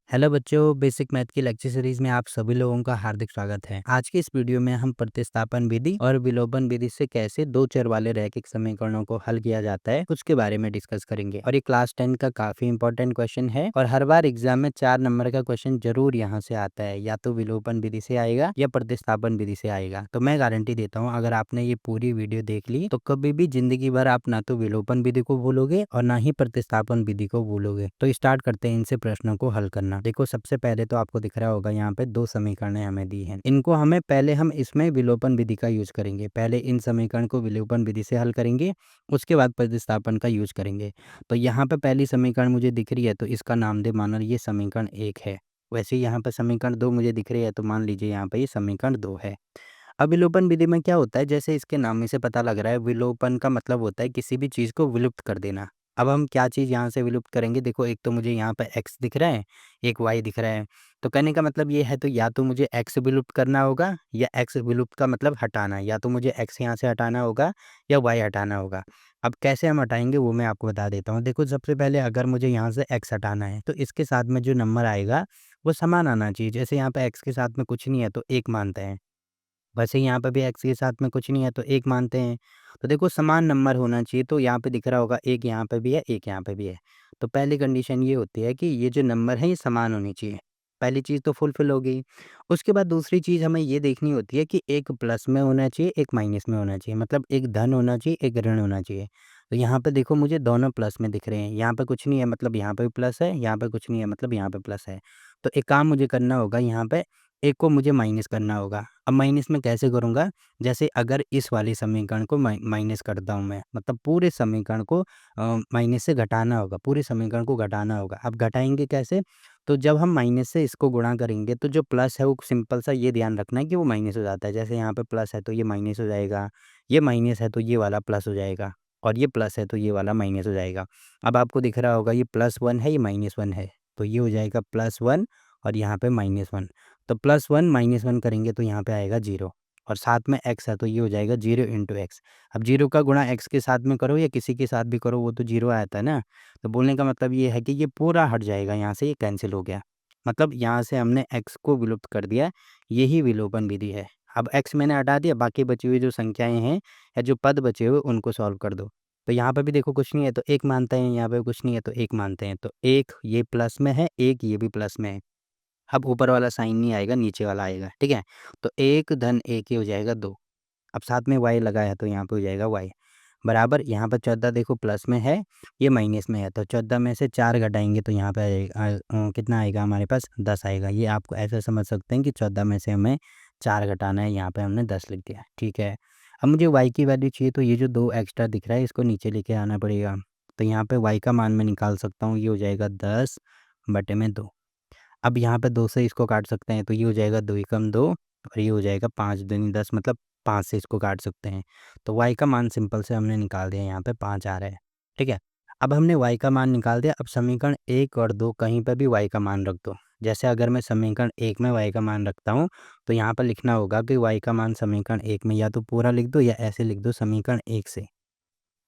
Hello बच्चों, basic math की lecture series में आप सभी लोगों का हार्दिक स्वागत है। आज की इस वीडियो में हम प्रतिस्थापन विधि और विलोपन विधि से कैसे दो चर वाले रैखिक समीकरणों को हल किया जाता है उसके बारे में डिस्कस करेंगे। और ये क्लास 10 का काफी इंपॉर्टेंट क्वेश्चन है और हर बार एग्जाम में 4 नंबर का क्वेश्चन जरूर यहाँ से आता है, या तो विलोपन विधि से आएगा या प्रतिस्थापन विधि से आएगा। तो मैं गारंटी देता हूँ, अगर आपने ये पूरी वीडियो देख ली तो कभी भी जिंदगी भर आप ना तो विलोपन विधि को भूलोगे और ना ही प्रतिस्थापन विधि को भूलोगे। तो स्टार्ट करते हैं इनसे प्रश्नों को हल करना। देखो, सबसे पहले तो आपको दिख रहा होगा यहाँ पे दो समीकरणें हमें दी हैं। इनको हमें पहले हम इसमें विलोपन विधि का यूज करेंगे। पहले इन समीकरण को विलोपन विधि से हल करेंगे, उसके बाद प्रतिस्थापन का यूज करेंगे। तो यहाँ पे पहली समीकरण मुझे दिख रही है तो इसका नाम दे मानो ये समीकरण 1 है। वैसे ही यहाँ पे समीकरण 2 मुझे दिख रही है तो मान लीजिए यहाँ पे ये समीकरण 2 है। अब विलोपन विधि में क्या होता है, जैसे इसके नाम में से पता लग रहा है, विलोपन का मतलब होता है किसी भी चीज़ को विलुप्त कर देना। अब हम क्या चीज़ यहाँ से विलुप्त करेंगे? देखो, एक तो मुझे यहाँ पे x दिख रहा है, एक y दिख रहा है। तो कहने का मतलब ये है, तो या तो मुझे x विलुप्त करना होगा या x विलुप्त का मतलब हटाना, या तो मुझे x यहाँ से हटाना होगा या y हटाना होगा। अब कैसे हम हटाएँगे वो मैं आपको बता देता हूँ। देखो, सबसे पहले अगर मुझे यहाँ से x हटाना है तो इसके साथ में जो नंबर आएगा वो समान आना चाहिए। जैसे यहाँ पे x के साथ में कुछ नहीं है तो 1 मानते हैं। वैसे यहाँ पे भी x के साथ में कुछ नहीं है तो 1 मानते हैं। तो देखो, समान नंबर होना चाहिए, तो यहाँ पे दिख रहा होगा 1 यहाँ पे भी है, 1 यहाँ पे भी है। तो पहली कंडीशन ये होती है कि ये जो नंबर है ये समान होनी चाहिए। पहली चीज़ तो फुलफिल हो गई। उसके बाद दूसरी चीज़ हमें ये देखनी होती है कि एक प्लस में होना चाहिए, एक माइनस में होना चाहिए। मतलब एक धन होना चाहिए, एक ऋण होना चाहिए। तो यहाँ पे देखो, मुझे दोनों प्लस में दिख रहे हैं। यहाँ पे कुछ नहीं है मतलब यहाँ पे भी प्लस है, यहाँ पे कुछ नहीं है मतलब यहाँ पे प्लस है। तो एक काम मुझे करना होगा, यहाँ पे एक को मुझे माइनस करना होगा। अब माइनस में कैसे करूँगा? जैसे अगर इस वाले समीकरण को माइनस करता हूँ मैं, मतलब पूरे समीकरण को माइनस से घटाना होगा, पूरे समीकरण को घटाना होगा। अब घटाएँगे कैसे? तो जब हम माइनस से इसको गुणा करेंगे तो जो प्लस है वो सिंपल सा ये ध्यान रखना है कि वो माइनस हो जाता है। जैसे यहाँ पे प्लस है तो ये माइनस हो जाएगा, ये माइनस है तो ये वाला प्लस हो जाएगा, और ये प्लस है तो ये वाला माइनस हो जाएगा। अब आपको दिख रहा होगा ये +1 है, ये -1 है, तो ये हो जाएगा +1 और यहाँ पे -1। तो +1 -1 करेंगे तो यहाँ पे आएगा 0, और साथ में x है तो ये हो जाएगा 0 इंटू एक्स। अब 0 का गुणा x के साथ में करो या किसी के साथ भी करो वो तो 0 आता है ना। तो बोलने का मतलब ये है कि ये पूरा हट जाएगा, यहाँ से ये कैंसिल हो गया। मतलब यहाँ से हमने x को विलुप्त कर दिया, यही विलोपन विधि है। अब x मैंने हटा दिया, बाकी बची हुई जो संख्याएँ हैं या जो पद बचे हुए उनको सॉल्व कर दो। तो यहाँ पे भी देखो कुछ नहीं है तो 1 मानते हैं, यहाँ पे कुछ नहीं है तो 1 मानते हैं। तो 1 ये प्लस में है, 1 ये भी प्लस में है। अब ऊपर वाला साइन नहीं आएगा, नीचे वाला आएगा, ठीक है? तो 1 धन 1 ये हो जाएगा 2। अब साथ में y लगाया तो यहाँ पे हो जाएगा y बराबर, यहाँ पर 14 देखो प्लस में है, ये माइनस में है, तो 14 में से 4 घटाएँगे तो यहाँ पे कितना आएगा हमारे पास? 10 आएगा। ये आपको ऐसे समझ सकते हैं कि 14 में से हमें 4 घटाना है, यहाँ पे हमने 10 लिख दिया, ठीक है? अब मुझे y की वैल्यू चाहिए, तो ये जो 2 एक्स्ट्रा दिख रहा है इसको नीचे लेके आना पड़ेगा। तो यहाँ पे y का मान मैं निकाल सकता हूँ, ये हो जाएगा 10/2। अब यहाँ पे 2 से इसको काट सकते हैं तो ये हो जाएगा 2 एकम 2 और ये हो जाएगा 5 दूनी 10, मतलब 5 से इसको काट सकते हैं। तो y का मान सिंपल से हमने निकाल दिया, यहाँ पे 5 आ रहा है, ठीक है? अब हमने y का मान निकाल दिया। अब समीकरण 1 और 2 कहीं पे भी y का मान रख दो। जैसे अगर मैं समीकरण 1 में y का मान रखता हूँ तो यहाँ पर लिखना होगा कि y का मान समीकरण 1 में या तो पूरा लिख दो या ऐसे लिख दो समीकरण 1 से।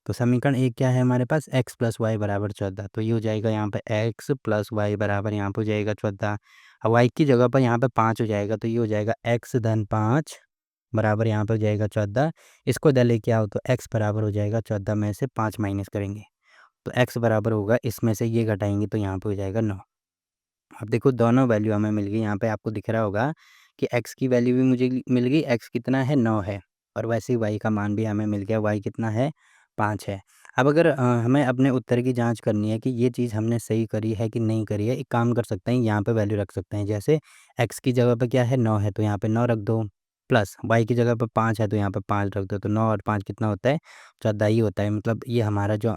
तो समीकरण 1 क्या है हमारे पास? x + y = 14। तो ये हो जाएगा यहाँ पे x + y बराबर यहाँ पे हो जाएगा 14। अब y की जगह पर यहाँ पे 5 हो जाएगा तो ये हो जाएगा x धन 5 बराबर यहाँ पे हो जाएगा 14। इसको इधर लेके आओ तो x बराबर हो जाएगा 14 में से 5 माइनस करेंगे तो x बराबर होगा, इसमें से ये घटाएँगे तो यहाँ पे हो जाएगा 9। अब देखो, दोनों वैल्यू हमें मिल गई। यहाँ पे आपको दिख रहा होगा कि x की वैल्यू भी मुझे मिल गई, x कितना है? 9 है, और वैसे ही y का मान भी हमें मिल गया, y कितना है? 5 है। अब अगर हमें अपने उत्तर की जाँच करनी है कि ये चीज़ हमने सही करी है कि नहीं करी है, एक काम कर सकते हैं, यहाँ पे वैल्यू रख सकते हैं। जैसे x की जगह पे क्या है? 9 है तो यहाँ पे 9 रख दो, प्लस y की जगह पे 5 है तो यहाँ पे 5 रख दो। तो 9 और 5 कितना होता है? 14 ही होता है। मतलब ये हमारा जो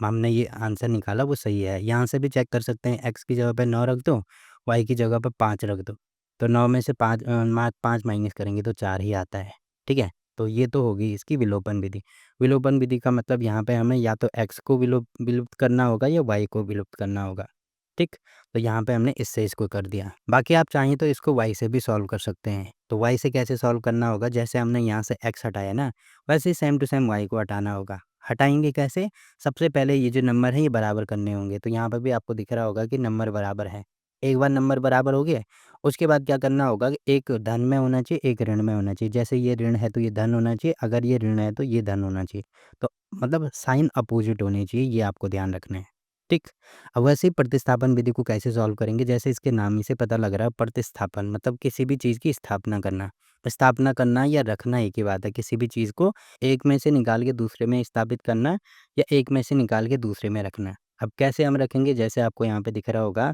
हमने ये आंसर निकाला वो सही है। यहाँ से भी चेक कर सकते हैं, x की जगह पे 9 रख दो, y की जगह पे 5 रख दो। तो 9 में से 5 माइनस करेंगे तो 4 ही आता है, ठीक है? तो ये तो होगी इसकी विलोपन विधि। विलोपन विधि का मतलब यहाँ पे हमें या तो x को विलुप्त करना होगा या y को विलुप्त करना होगा, ठीक? तो यहाँ पे हमने इससे इसको कर दिया। बाकी आप चाहें तो इसको y से भी सॉल्व कर सकते हैं। तो y से कैसे सॉल्व करना होगा? जैसे हमने यहाँ से x हटाया ना, वैसे ही सेम टू सेम y को हटाना होगा। हटाएँगे कैसे? सबसे पहले ये जो नंबर है ये बराबर करने होंगे। तो यहाँ पे भी आपको दिख रहा होगा कि नंबर बराबर है। एक बार नंबर बराबर हो गए, उसके बाद क्या करना होगा कि एक धन में होना चाहिए, एक ऋण में होना चाहिए। जैसे ये ऋण है तो ये धन होना चाहिए, अगर ये ऋण है तो ये धन होना चाहिए। तो मतलब साइन अपोज़िट होने चाहिए, ये आपको ध्यान रखना है, ठीक? अब वैसे ही प्रतिस्थापन विधि को कैसे सॉल्व करेंगे, जैसे इसके नाम ही से पता लग रहा है प्रतिस्थापन मतलब किसी भी चीज़ की स्थापना करना। स्थापना करना या रखना एक ही बात है, किसी भी चीज़ को एक में से निकाल के दूसरे में स्थापित करना या एक में से निकाल के दूसरे में रखना। अब कैसे हम रखेंगे, जैसे आपको यहाँ पे दिख रहा होगा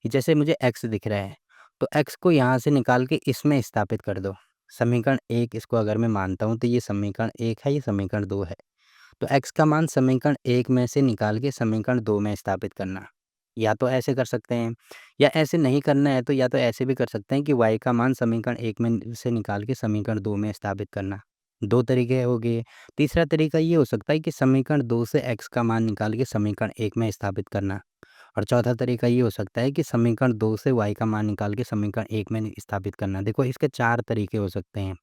कि जैसे मुझे x दिख रहा है, तो x को यहाँ से निकाल के इसमें स्थापित कर दो। समीकरण 1 इसको अगर मैं मानता हूँ तो ये समीकरण 1 है, ये समीकरण 2 है। तो x का मान समीकरण 1 में से निकाल के समीकरण 2 में स्थापित करना। या तो ऐसे कर सकते हैं या ऐसे नहीं करना है तो या तो ऐसे भी कर सकते हैं कि y का मान समीकरण 1 में से निकाल के समीकरण 2 में स्थापित करना। 2 तरीके हो गए। तीसरा तरीका ये हो सकता है कि समीकरण 2 से x का मान निकाल के समीकरण 1 में स्थापित करना। और चौथा तरीका ये हो सकता है कि समीकरण 2 से y का मान निकाल के समीकरण 1 में स्थापित करना। देखो इसके 4 तरीके हो सकते हैं।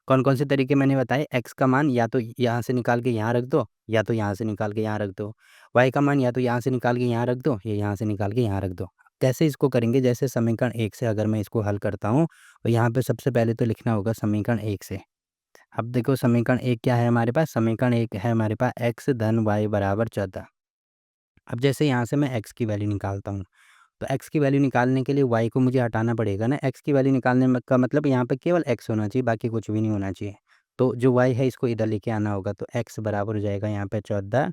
कौन-कौन से तरीके मैंने बताए? x का मान या तो यहाँ से निकाल के यहाँ रख दो, या तो यहाँ से निकाल के यहाँ रख दो। y का मान या तो यहाँ से निकाल के यहाँ रख दो, या यहाँ से निकाल के यहाँ रख दो। कैसे इसको करेंगे? जैसे समीकरण 1 से अगर मैं इसको हल करता हूँ, तो यहाँ पे सबसे पहले तो लिखना होगा समीकरण 1 से। अब देखो समीकरण 1 क्या है हमारे पास? समीकरण 1 है हमारे पास x धन y बराबर 14। अब जैसे यहाँ से मैं x की वैल्यू निकालता हूँ, तो x की वैल्यू निकालने के लिए y को मुझे हटाना पड़ेगा ना। x की वैल्यू निकालने में का मतलब यहाँ पे केवल x होना चाहिए, बाकी कुछ भी नहीं होना चाहिए। तो जो y है इसको इधर लेके आना होगा, तो x बराबर हो जाएगा यहाँ पे 14,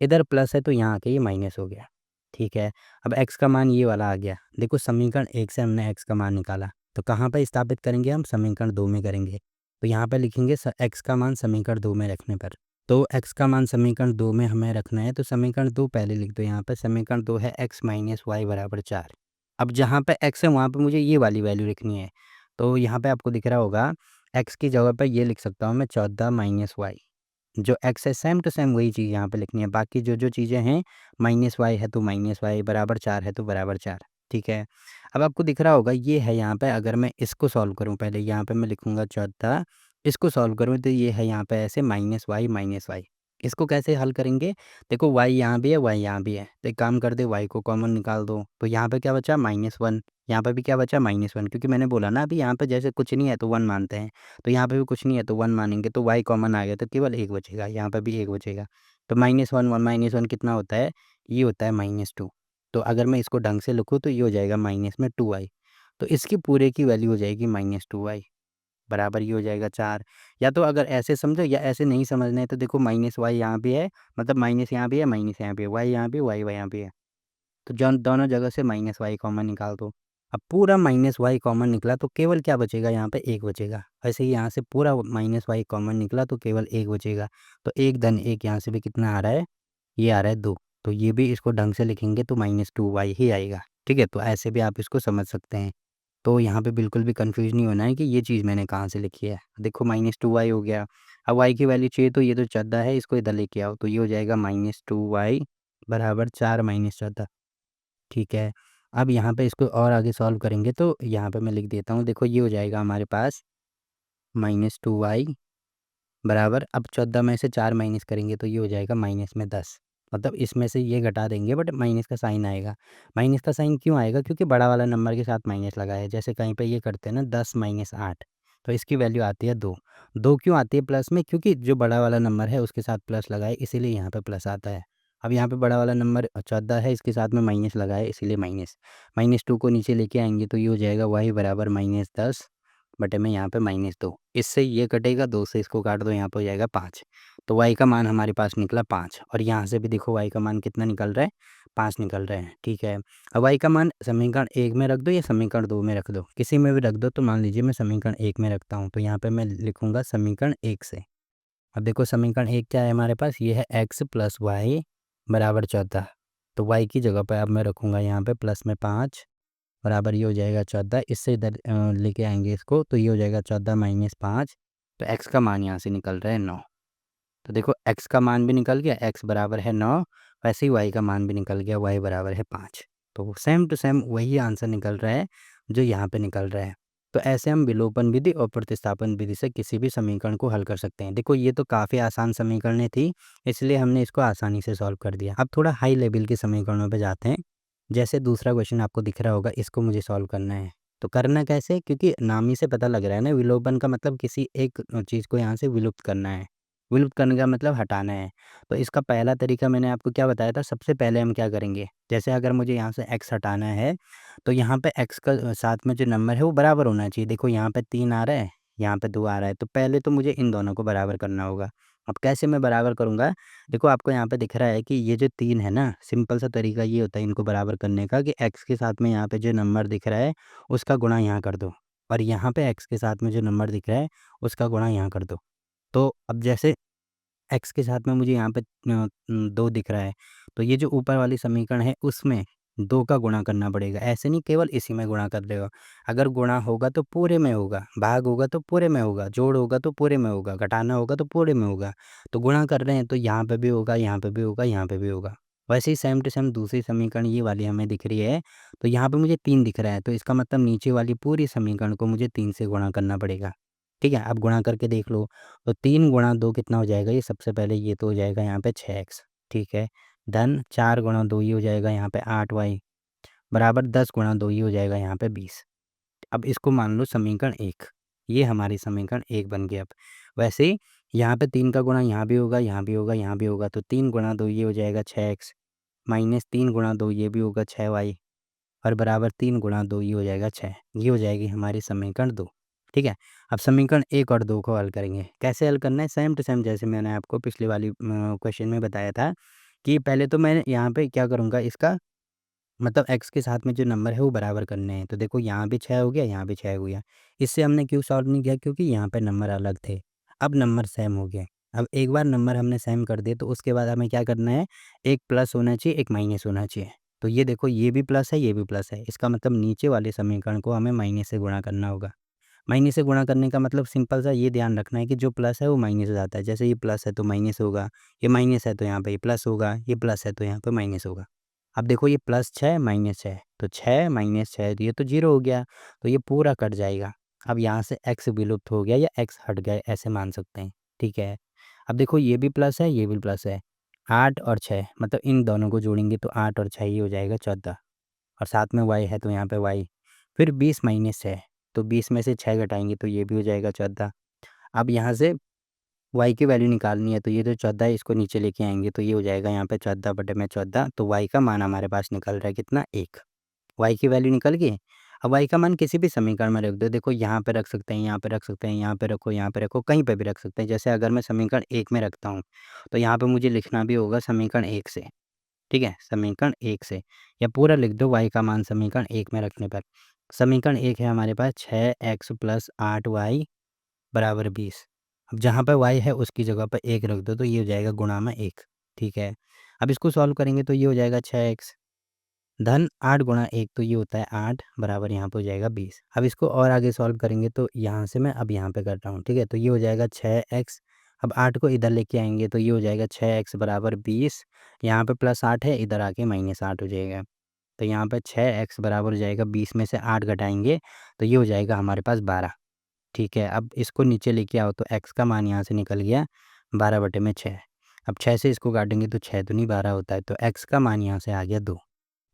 इधर प्लस है तो यहाँ आके ये माइनस हो गया, ठीक है। अब x का मान ये वाला आ गया। देखो समीकरण 1 से हमने x का मान निकाला, तो कहाँ पे स्थापित करेंगे हम? समीकरण 2 में करेंगे। तो यहाँ पे लिखेंगे x का मान समीकरण 2 में रखने पर। तो x का मान समीकरण 2 में हमें रखना है, तो समीकरण 2 पहले लिख दो यहाँ पे। समीकरण 2 है x माइनस वाई बराबर 4। अब जहाँ पे x है वहाँ पे मुझे ये वाली वैल्यू लिखनी है। तो यहाँ पे आपको दिख रहा होगा x की जगह पे ये लिख सकता हूँ मैं 14 माइनस वाई। जो x है सेम टू सेम वही चीज़ यहाँ पे लिखनी है। बाकी जो चीज़ें हैं माइनस वाई है तो माइनस वाई, बराबर 4 है तो बराबर 4, ठीक है। अब आपको दिख रहा होगा ये है यहाँ पे, अगर मैं इसको सॉल्व करूँ पहले यहाँ पे मैं लिखूँगा 14, इसको सॉल्व करूँ तो ये है यहाँ पे ऐसे माइनस वाई। इसको कैसे हल करेंगे? देखो y यहाँ भी है, y यहाँ भी है, तो एक काम कर दे y को कॉमन निकाल दो, तो यहाँ पे क्या बचा? -1। यहाँ पे भी क्या बचा? -1, क्योंकि मैंने बोला ना अभी यहाँ पे जैसे कुछ नहीं है तो 1 मानते हैं, तो यहाँ पे भी कुछ नहीं है तो 1 मानेंगे, तो y कॉमन आ गया तो केवल 1 बचेगा, यहाँ पे भी 1 बचेगा। तो -1 कितना होता है? ये होता है -2। तो अगर मैं इसको ढंग से लिखूँ तो ये हो जाएगा माइनस में 2y, तो इसकी पूरे की वैल्यू हो जाएगी -2y, बराबर ये हो जाएगा 4। या तो अगर ऐसे समझो या ऐसे नहीं समझना है तो देखो माइनस वाई यहाँ भी है, मतलब माइनस यहाँ भी है, माइनस यहाँ भी है, वाई यहाँ भी, वाई यहाँ भी है। तो जौन दोनों जगह से माइनस वाई कॉमन निकाल दो। अब पूरा माइनस वाई कॉमन निकला तो केवल क्या बचेगा? यहाँ पे 1 बचेगा। ऐसे ही यहाँ से पूरा माइनस वाई कॉमन निकला तो केवल 1 बचेगा। तो 1 धन 1 यहाँ से भी कितना आ रहा है? ये आ रहा है 2। तो ये भी इसको ढंग से लिखेंगे तो -2y ही आएगा, ठीक है? तो ऐसे भी आप इसको समझ सकते हैं। तो यहाँ पे बिल्कुल भी कन्फ्यूज़ नहीं होना है कि ये चीज़ मैंने कहाँ से लिखी है। देखो -2y हो गया। अब y की वैल्यू चाहिए तो ये तो 14 है, इसको इधर लेके आओ तो ये हो जाएगा -2y बराबर 4 - 14, ठीक है। अब यहाँ पे इसको और आगे सॉल्व करेंगे तो यहाँ पे मैं लिख देता हूँ। देखो ये हो जाएगा हमारे पास -2y बराबर, अब 14 में से 4 माइनस करेंगे तो ये हो जाएगा माइनस में 10। मतलब इसमें से ये घटा देंगे बट माइनस का साइन आएगा। माइनस का साइन क्यों आएगा? क्योंकि बड़ा वाला नंबर के साथ माइनस लगा है। जैसे कहीं पे ये करते हैं ना 10 - 8, तो इसकी वैल्यू आती है 2। 2 क्यों आती है प्लस में? क्योंकि जो बड़ा वाला नंबर है उसके साथ प्लस लगा है, इसीलिए यहाँ पे प्लस आता है। अब यहाँ पे बड़ा वाला नंबर 14 है, इसके साथ में माइनस लगा है इसीलिए माइनस। -2 को नीचे लेके आएँगे तो ये हो जाएगा y बराबर -10 बटे में यहाँ पे -2। इससे ये कटेगा, 2 से इसको काट दो, यहाँ पे हो जाएगा 5। तो y का मान हमारे पास निकला 5, और यहाँ से भी देखो y का मान कितना निकल रहा है? 5 निकल रहा है, ठीक है। अब y का मान समीकरण 1 में रख दो या समीकरण 2 में रख दो, किसी में भी रख दो। तो मान लीजिए मैं समीकरण 1 में रखता हूँ, तो यहाँ पे मैं लिखूँगा समीकरण 1 से। अब देखो समीकरण 1 क्या है हमारे पास? ये है x + y बराबर 14। तो y की जगह पे अब मैं रखूँगा यहाँ पे प्लस में 5 बराबर ये हो जाएगा 14। इससे इधर लेके आएँगे इसको तो ये हो जाएगा 14 - 5। तो x का मान यहाँ से निकल रहा है 9। तो देखो x का मान भी निकल गया, x बराबर है 9, वैसे ही y का मान भी निकल गया, y बराबर है 5। तो सेम टू सेम वही आंसर निकल रहा है जो यहाँ पे निकल रहा है। तो ऐसे हम विलोपन विधि और प्रतिस्थापन विधि से किसी भी समीकरण को हल कर सकते हैं। देखो ये तो काफ़ी आसान समीकरणें थी, इसलिए हमने इसको आसानी से सॉल्व कर दिया। अब थोड़ा हाई लेवल के समीकरणों पे जाते हैं। जैसे दूसरा क्वेश्चन आपको दिख रहा होगा, इसको मुझे सॉल्व करना है। तो करना कैसे? क्योंकि नाम ही से पता लग रहा है ना, विलोपन का मतलब किसी एक चीज़ को यहाँ से विलुप्त करना है। विलुप्त करने का मतलब हटाना है। तो इसका पहला तरीका मैंने आपको क्या बताया था, सबसे पहले हम क्या करेंगे, जैसे अगर मुझे यहाँ से x हटाना है, तो यहाँ पे x का साथ में जो नंबर है वो बराबर होना चाहिए। देखो यहाँ पे 3 आ रहा है, यहाँ पे 2 आ रहा है, तो पहले तो मुझे इन दोनों को बराबर करना होगा। अब कैसे मैं बराबर करूँगा? देखो आपको यहाँ पे दिख रहा है कि ये जो 3 है ना, सिंपल सा तरीका ये होता है इनको बराबर करने का कि x के साथ में यहाँ पे जो नंबर दिख रहा है, उसका गुणा यहाँ कर दो, और यहाँ पे x के साथ में जो नंबर दिख रहा है, उसका गुणा यहाँ कर दो। तो अब जैसे x के साथ में मुझे यहाँ पे 2 दिख रहा है, तो ये जो ऊपर वाली समीकरण है उसमें 2 का गुणा करना पड़ेगा। ऐसे नहीं केवल इसी में गुणा कर रहे हो। अगर गुणा होगा तो पूरे में होगा, भाग होगा तो पूरे में होगा, जोड़ होगा तो पूरे में होगा, घटाना होगा तो पूरे में होगा। तो गुणा कर रहे हैं तो यहाँ पे भी होगा, यहाँ पे भी होगा, यहाँ पे भी होगा। वैसे ही सेम टू सेम दूसरी समीकरण ये वाली हमें दिख रही है, तो यहाँ पे मुझे 3 दिख रहा है, तो इसका मतलब नीचे वाली पूरी समीकरण को मुझे 3 से गुणा करना पड़ेगा। ठीक है? अब गुणा करके देख लो। तो 3 गुणा 2 कितना हो जाएगा? ये सबसे पहले ये तो हो जाएगा यहाँ पे 6x, ठीक है। धन 4 गुणा 2 ये हो जाएगा यहाँ पे 8y, बराबर 10 गुणा 2 ये हो जाएगा यहाँ पे 20। अब इसको मान लो समीकरण 1, ये हमारी समीकरण 1 बन गई अब। वैसे ही यहाँ पे 3 का गुणा यहाँ भी होगा, यहाँ भी होगा, यहाँ भी होगा, तो 3 गुणा 2 ये हो जाएगा 6x, माइनस 3 गुणा 2 ये भी होगा 6y, और बराबर 3 गुणा 2 ये हो जाएगा 6। ये हो जाएगी हमारी समीकरण 2। ठीक है? अब समीकरण 1 और 2 को हल करेंगे। कैसे हल करना है? सेम टू सेम जैसे मैंने आपको पिछली वाली क्वेश्चन में बताया था कि पहले तो मैं यहाँ पे क्या करूँगा, इसका मतलब x के साथ में जो नंबर है वो बराबर करने हैं। तो देखो यहाँ भी 6 हो गया, यहाँ भी 6 हो गया। इससे हमने क्यों सॉल्व नहीं किया? क्योंकि यहाँ पे नंबर अलग थे। अब नंबर सेम हो गए। अब एक बार नंबर हमने सेम कर दिए तो उसके बाद हमें क्या करना है, एक प्लस होना चाहिए, एक माइनस होना चाहिए। तो ये देखो ये भी प्लस है, ये भी प्लस है। इसका मतलब नीचे वाले समीकरण को हमें माइनस से गुणा करना होगा। माइनस से गुणा करने का मतलब सिंपल सा ये ध्यान रखना है कि जो प्लस है वो माइनस हो जाता है। जैसे ये प्लस है तो माइनस होगा, ये माइनस है तो यहाँ पे ये प्लस होगा, ये प्लस है तो यहाँ पे माइनस होगा। अब देखो ये प्लस 6 माइनस 6, तो 6 माइनस 6 तो ये तो 0 हो गया, तो ये पूरा कट जाएगा। अब यहाँ से x विलुप्त हो गया या x हट गए ऐसे मान सकते हैं, ठीक है। अब देखो ये भी प्लस है, ये भी प्लस है। 8 और 6 मतलब इन दोनों को जोड़ेंगे तो 8 और 6 ये हो जाएगा 14, और साथ में y है तो यहाँ पे y। फिर 20 माइनस 6, तो 20 में से 6 घटाएँगे तो ये भी हो जाएगा 14। अब यहाँ से y की वैल्यू निकालनी है, तो ये जो 14 है इसको नीचे लेके आएँगे तो ये हो जाएगा यहाँ पे 14/14, तो y का मान हमारे पास निकल रहा है कितना? 1। y की वैल्यू निकल गई। अब y का मान किसी भी समीकरण में रख दो। देखो यहाँ पे रख सकते हैं, यहाँ पे रख सकते हैं, यहाँ पे रखो, यहाँ पे रखो, कहीं पे भी रख सकते हैं। जैसे अगर मैं समीकरण 1 में रखता हूँ, तो यहाँ पे मुझे लिखना भी होगा समीकरण 1 से, ठीक है? समीकरण 1 से, या पूरा लिख दो y का मान समीकरण 1 में रखने पर। समीकरण 1 है हमारे पास 6x + 8y बराबर 20। अब जहाँ पे y है उसकी जगह पे 1 रख दो तो ये हो जाएगा गुणा में 1, ठीक है? अब इसको सॉल्व करेंगे तो ये हो जाएगा 6x धन 8 गुणा 1 तो ये होता है 8 बराबर यहाँ पे हो जाएगा 20। अब इसको और आगे सॉल्व करेंगे तो यहाँ से मैं अब यहाँ पे कर रहा हूँ, ठीक है? तो ये हो जाएगा 6x, अब 8 को इधर लेके आएँगे तो ये हो जाएगा 6x बराबर 20, यहाँ पे +8 है, इधर आके -8 हो जाएगा। तो यहाँ पे 6x बराबर हो जाएगा 20 में से 8 घटाएँगे तो ये हो जाएगा हमारे पास 12, ठीक है? अब इसको नीचे लेके आओ तो x का मान यहाँ से निकल गया 12/6। अब 6 से इसको काटेंगे तो 6 दूनी 12 होता है, तो x का मान यहाँ से आ गया 2।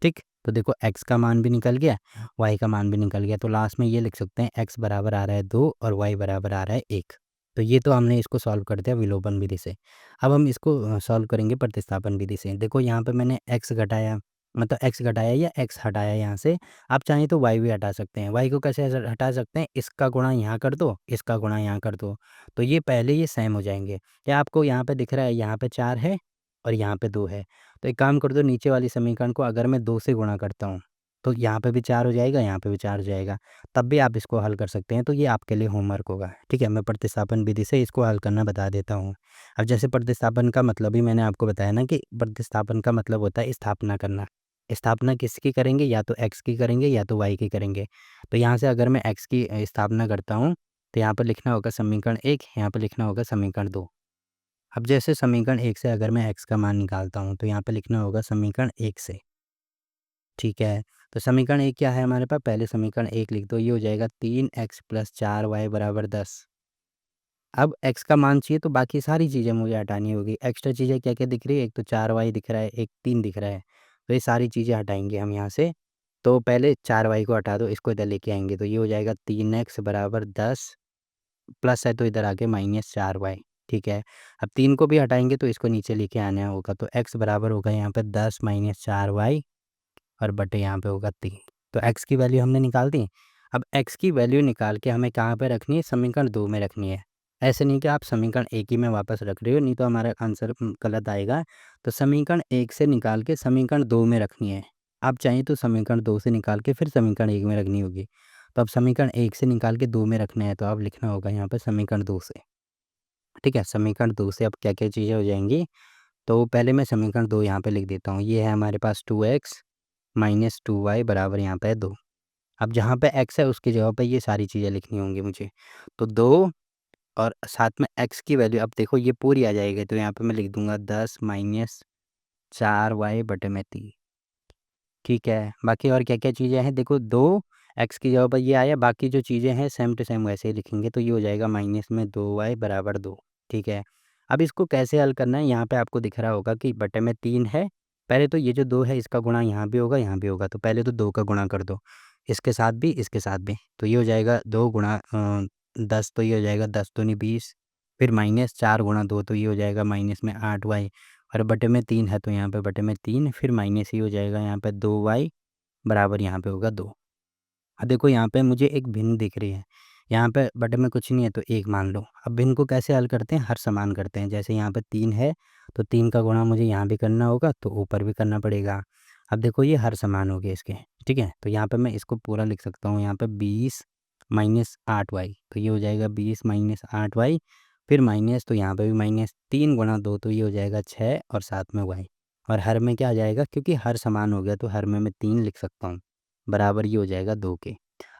ठीक? तो देखो x का मान भी निकल गया, y का मान भी निकल गया, तो लास्ट में ये लिख सकते हैं x बराबर आ रहा है 2 और y बराबर आ रहा है 1। तो ये तो हमने इसको सॉल्व कर दिया विलोपन विधि से। अब हम इसको सॉल्व करेंगे प्रतिस्थापन विधि से। देखो यहाँ पे मैंने x घटाया, मतलब x घटाया या x हटाया यहाँ से। आप चाहें तो y भी हटा सकते हैं। y को कैसे हटा सकते हैं? इसका गुणा यहाँ कर दो, इसका गुणा यहाँ कर दो, तो ये पहले ये सेम हो जाएँगे। क्या आपको यहाँ पे दिख रहा है, यहाँ पे 4 है और यहाँ पे 2 है। तो एक काम कर दो, नीचे वाली समीकरण को अगर मैं 2 से गुणा करता हूँ, तो यहाँ पे भी 4 हो जाएगा, यहाँ पे भी 4 हो जाएगा। तब भी आप इसको हल कर सकते हैं, तो ये आपके लिए होमवर्क होगा, ठीक है? मैं प्रतिस्थापन विधि से इसको हल करना बता देता हूँ। अब जैसे प्रतिस्थापन का मतलब ही मैंने आपको बताया ना कि प्रतिस्थापन का मतलब होता है स्थापना करना। स्थापना किसकी करेंगे? या तो x की करेंगे या तो y की करेंगे। तो यहाँ से अगर मैं x की स्थापना करता हूँ, तो यहाँ पर लिखना होगा समीकरण 1, यहाँ पे लिखना होगा समीकरण 2। अब जैसे समीकरण 1 से अगर मैं x का मान निकालता हूँ, तो यहाँ पे लिखना होगा समीकरण 1 से, ठीक है? तो समीकरण 1 क्या है हमारे पास? पहले समीकरण 1 लिख दो, ये हो जाएगा 3x + 4y बराबर 10। अब x का मान चाहिए तो बाकी सारी चीज़ें मुझे हटानी होगी। एक्स्ट्रा चीज़ें क्या-क्या दिख रही है? एक तो 4y दिख रहा है, एक 3 दिख रहा है। तो ये सारी चीज़ें हटाएंगे हम यहाँ से। तो पहले 4y को हटा दो, इसको इधर लेके आएंगे तो ये हो जाएगा 3x बराबर 10, प्लस है तो इधर आके -4y। ठीक है, अब 3 को भी हटाएंगे तो इसको नीचे लेके आना होगा, तो x बराबर होगा यहाँ पे 10 -4y और बटे यहाँ पे होगा 3। तो x की वैल्यू हमने निकाल दी। अब x की वैल्यू निकाल के हमें कहाँ पे रखनी है, समीकरण 2 में रखनी है। ऐसे नहीं कि आप समीकरण 1 ही में वापस रख रहे हो, नहीं तो हमारा आंसर गलत आएगा। तो समीकरण 1 से निकाल के समीकरण 2 में रखनी है। आप चाहें तो समीकरण 2 से निकाल के फिर समीकरण 1 में रखनी होगी। तो अब समीकरण 1 से निकाल के 2 में रखना है, तो अब लिखना होगा यहाँ पे समीकरण 2 से। ठीक है, समीकरण 2 से अब क्या-क्या चीज़ें हो जाएँगी, तो पहले मैं समीकरण 2 यहाँ पे लिख देता हूँ। ये है हमारे पास 2x - 2y बराबर यहाँ पे है 2। अब जहाँ पे x है उसकी जगह पे ये सारी चीज़ें लिखनी होंगी मुझे। तो 2 और साथ में x की वैल्यू अब देखो ये पूरी आ जाएगी, तो यहाँ पे मैं लिख दूँगा 10 - 4y बटे में 3। ठीक है, बाकी और क्या-क्या चीज़ें हैं, देखो 2 x की जगह पर ये आया, बाकी जो चीज़ें हैं सेम टू सेम वैसे ही लिखेंगे, तो ये हो जाएगा माइनस में 2y बराबर 2। ठीक है, अब इसको कैसे हल करना है, यहाँ पे आपको दिख रहा होगा कि बटे में 3 है। पहले तो ये जो 2 है इसका गुणा यहाँ भी होगा, यहाँ भी होगा, तो पहले तो 2 का गुणा कर दो, इसके साथ भी, इसके साथ भी। तो ये हो जाएगा 2 गुणा 10, तो ये हो जाएगा 10 दूनी 20, फिर माइनस 4 गुणा 2, तो ये हो जाएगा माइनस में 8y और बटे में 3 है, तो यहाँ पे बटे में 3, फिर माइनस ही हो जाएगा यहाँ पे 2y बराबर यहाँ पे होगा 2। अब देखो यहाँ पे मुझे एक भिन्न दिख रही है, यहाँ पे बटे में कुछ नहीं है तो 1 मान लो। अब भिन्न को कैसे हल करते हैं, हर समान करते हैं। जैसे यहाँ पे 3 है तो 3 का गुणा मुझे यहाँ भी करना होगा, तो ऊपर भी करना पड़ेगा। अब देखो ये हर समान हो गए इसके, ठीक है। तो यहाँ पे मैं इसको पूरा लिख सकता हूँ, यहाँ पे 20 - 8y, तो ये हो जाएगा 20 - 8y, फिर माइनस, तो यहाँ पे भी माइनस, 3 गुणा 2, तो ये हो जाएगा 6 और साथ में y, और हर में क्या आ जाएगा, क्योंकि हर समान हो गया तो हर में मैं 3 लिख सकता हूँ, बराबर ये हो जाएगा 2 के।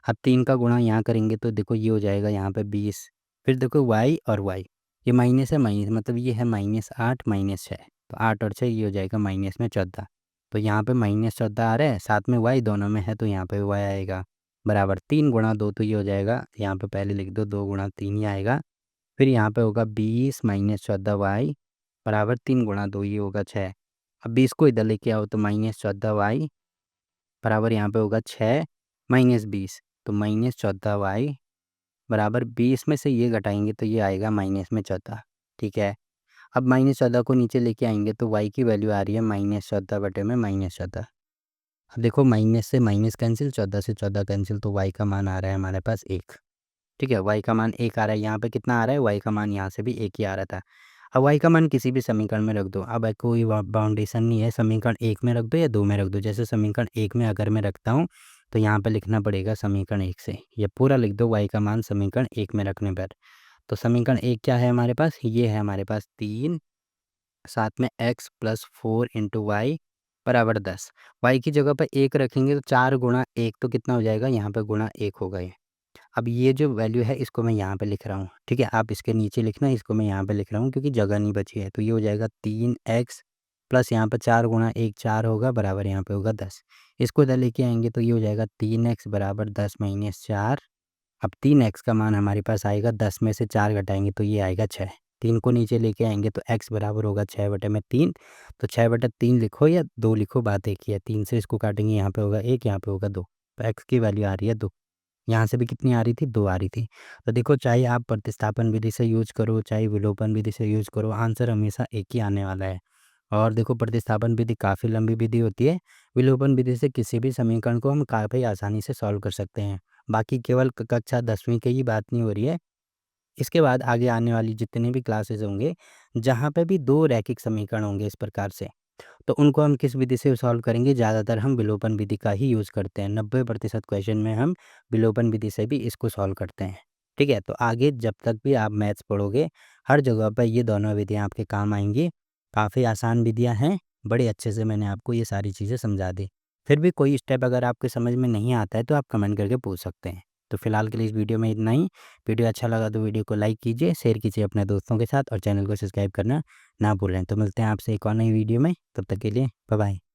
अब 3 का गुणा यहाँ करेंगे तो देखो ये हो जाएगा यहाँ पे 20, फिर देखो y और y, ये माइनस है माइनस, मतलब ये है -8 -6, तो 8 और 6 ये हो जाएगा माइनस में 14। तो यहाँ पे -14 आ रहा है, साथ में y दोनों में है तो यहाँ पे y आएगा, बराबर 3 गुणा 2, तो ये हो जाएगा, यहाँ पे पहले लिख दो 2 गुणा 3 ही आएगा, फिर यहाँ पे होगा 20 - 14y बराबर 3 गुणा 2, ये होगा 6। अब 20 को इधर लेके आओ तो -14y बराबर यहाँ पे होगा 6 - 20, तो -14y बराबर 20 में से ये घटाएंगे तो ये आएगा माइनस में 14। ठीक है, अब -14 को नीचे लेके आएंगे तो y की वैल्यू आ रही है -14 बटे में -14। अब देखो माइनस से माइनस कैंसिल, 14 से 14 कैंसिल, तो y का मान आ रहा है हमारे पास 1। ठीक है, y का मान 1 आ रहा है, यहाँ पे कितना आ रहा है, y का मान यहाँ से भी 1 ही आ रहा था। अब y का मान किसी भी समीकरण में रख दो, अब कोई बाउंडेशन नहीं है, समीकरण 1 में रख दो या 2 में रख दो। जैसे समीकरण 1 में अगर मैं रखता हूँ तो यहाँ पे लिखना पड़ेगा समीकरण 1 से, ये पूरा लिख दो y का मान समीकरण 1 में रखने पर। तो समीकरण 1 क्या है हमारे पास, ये है हमारे पास 3, साथ में x + 4 × y बराबर 10। y की जगह पर 1 रखेंगे तो 4 गुणा 1 तो कितना हो जाएगा, यहाँ पे गुणा 1 होगा ये। अब ये जो वैल्यू है इसको मैं यहाँ पे लिख रहा हूँ, ठीक है। आप इसके नीचे लिखना, इसको मैं यहाँ पे लिख रहा हूँ क्योंकि जगह नहीं बची है। तो ये हो जाएगा 3x प्लस यहाँ पे 4 गुणा 1 4 होगा, बराबर यहाँ पे होगा 10। इसको इधर लेके आएंगे तो ये हो जाएगा 3x बराबर 10 - 4। अब 3x का मान हमारे पास आएगा, 10 में से 4 घटाएंगे तो ये आएगा 6। 3 को नीचे लेके आएंगे तो x बराबर होगा 6 बटे में 3। तो 6 बटे 3 लिखो या 2 लिखो, बात एक ही है। 3 से इसको काटेंगे, यहाँ पे होगा 1, यहाँ पे होगा 2, तो x की वैल्यू आ रही है 2। यहाँ से भी कितनी आ रही थी, 2 आ रही थी। तो देखो चाहे आप प्रतिस्थापन विधि से यूज़ करो, चाहे विलोपन विधि से यूज़ करो, आंसर हमेशा एक ही आने वाला है। और देखो प्रतिस्थापन विधि काफ़ी लंबी विधि होती है, विलोपन विधि से किसी भी समीकरण को हम काफ़ी आसानी से सॉल्व कर सकते हैं। बाकी केवल कक्षा 10वीं की ही बात नहीं हो रही है, इसके बाद आगे आने वाली जितने भी क्लासेस होंगे, जहाँ पे भी 2 रैखिक समीकरण होंगे इस प्रकार से, तो उनको हम किस विधि से सॉल्व करेंगे, ज़्यादातर हम विलोपन विधि का ही यूज़ करते हैं। 90% क्वेश्चन में हम विलोपन विधि से भी इसको सॉल्व करते हैं। ठीक है, तो आगे जब तक भी आप मैथ्स पढ़ोगे, हर जगह पर ये दोनों विधियाँ आपके काम आएँगी। काफ़ी आसान विधियाँ हैं, बड़े अच्छे से मैंने आपको ये सारी चीज़ें समझा दी। फिर भी कोई स्टेप अगर आपके समझ में नहीं आता है तो आप कमेंट करके पूछ सकते हैं। तो फिलहाल के लिए इस वीडियो में इतना ही। वीडियो अच्छा लगा तो वीडियो को लाइक कीजिए, शेयर कीजिए अपने दोस्तों के साथ और चैनल को सब्सक्राइब करना ना भूलें। तो मिलते हैं आपसे एक और नई वीडियो में, तब तक के लिए बाय बाय।